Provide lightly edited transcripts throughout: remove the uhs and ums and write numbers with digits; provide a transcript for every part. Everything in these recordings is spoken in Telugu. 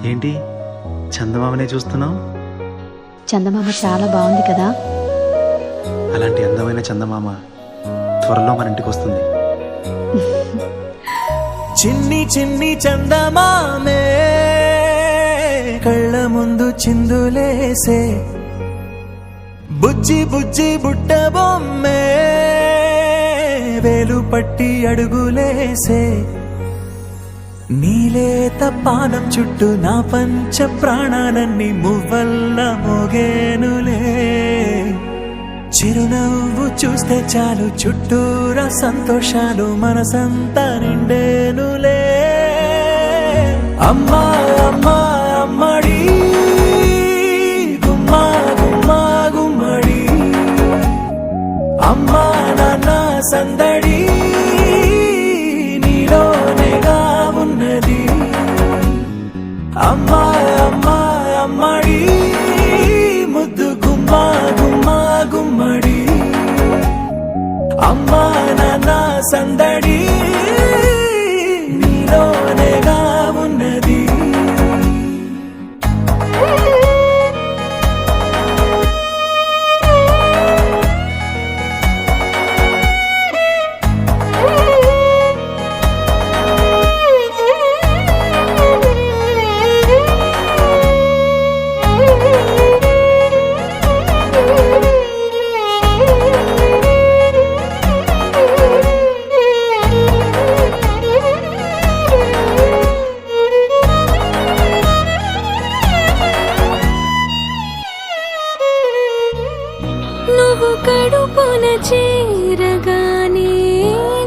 ఏంటి చందమామనే చూస్తున్నావు? చందమామ చాలా బాగుంది కదా. అలాంటి అందమైన చందమామ త్వరలో మన ఇంటికి వస్తుంది. చిన్ని చిన్ని చందమామే కళ్ళ ముందు చిందులేసే, బుజ్జి బుజ్జి బుట్ట బొమ్మే వేలు పట్టి అడుగులేసే, నీలేత పానం చుట్టూ నా పంచ ప్రాణాలన్నీ మువ్వల్ల మోగేనులే. చిరునవ్వు చూస్తే చాలు చుట్టూరా సంతోషాలు మనసంతా నిండేనులే. అమ్మా అమ్మా అమ్మడి గుమ్మా గుమ్మా గుమ్మడి, అమ్మా నాన్న సందడి నీలోనేగా ఉన్నది. అమ్మా అమ్మా అమ్మడి ముద్దు గుమ్మా గుమ్మా గుమ్మడి, అమ్మా నాన్న సందడి నీలోనేగా ఉన్నది. నువ్వు కడుపున చేరగానే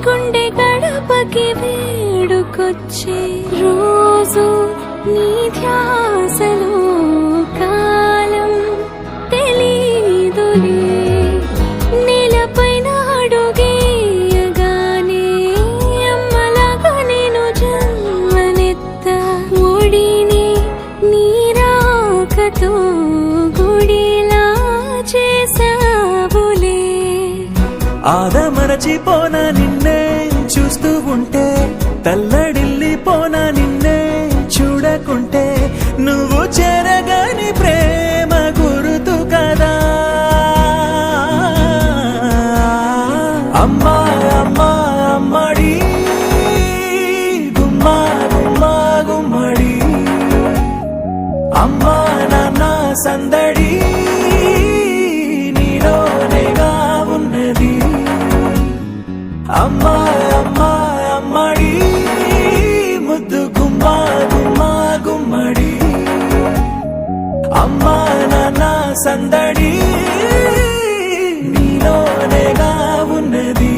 గుండె గడపకి వేడుకొచ్చే, రోజు నీ ధ్యాసలో కాలం తెలీదులే. నేలపైన అడుగేయగానే అమ్మలాగా నేను జన్మనెత్త, ఒడిని నీ రాకతో గుడిలా చేసావులే. ఆదమరచిపోనా నిన్నే చూస్తూ ఉంటే, తల్లడిల్లిపోనా నిన్నే చూడకుంటే, నువ్వు చెరగని ప్రేమ గురుతు కదా. అమ్మా అమ్మా అమ్మడి గుమ్మా గుమ్మా గుమ్మడి, అమ్మా నాన్న సందడి నీలోనేగా ఉన్నది. అమ్మా అమ్మా అమ్మడి ముద్దు గుమ్మా గుమ్మా గుమ్మడి, అమ్మా నాన్న సందడి నీలోనేగా ఉన్నది.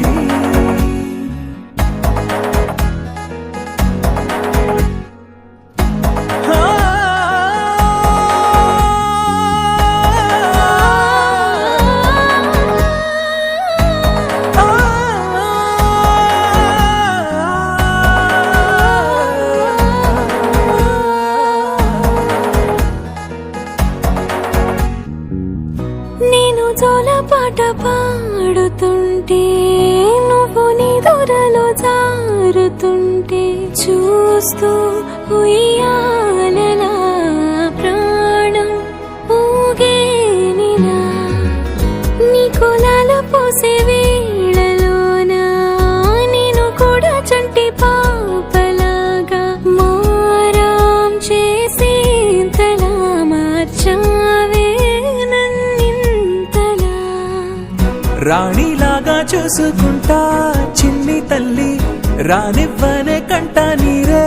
నేను జోలపాట పాడుతుంటే, నువ్వు నీ దూరలో జారుతుంటే, చూస్తూ ఉయ్యాలలా ప్రాణం ఊగేనిలా. నీ కులాల పోసే వేళలోన నేను కూడా చంటి పాపలాగా మారాం చేసేంతలా మార్చావే నన్నింతలా. రాణిలాగా చూసుకుంటా చిన్ని తల్లి, రానివ్వనే కంట నీరే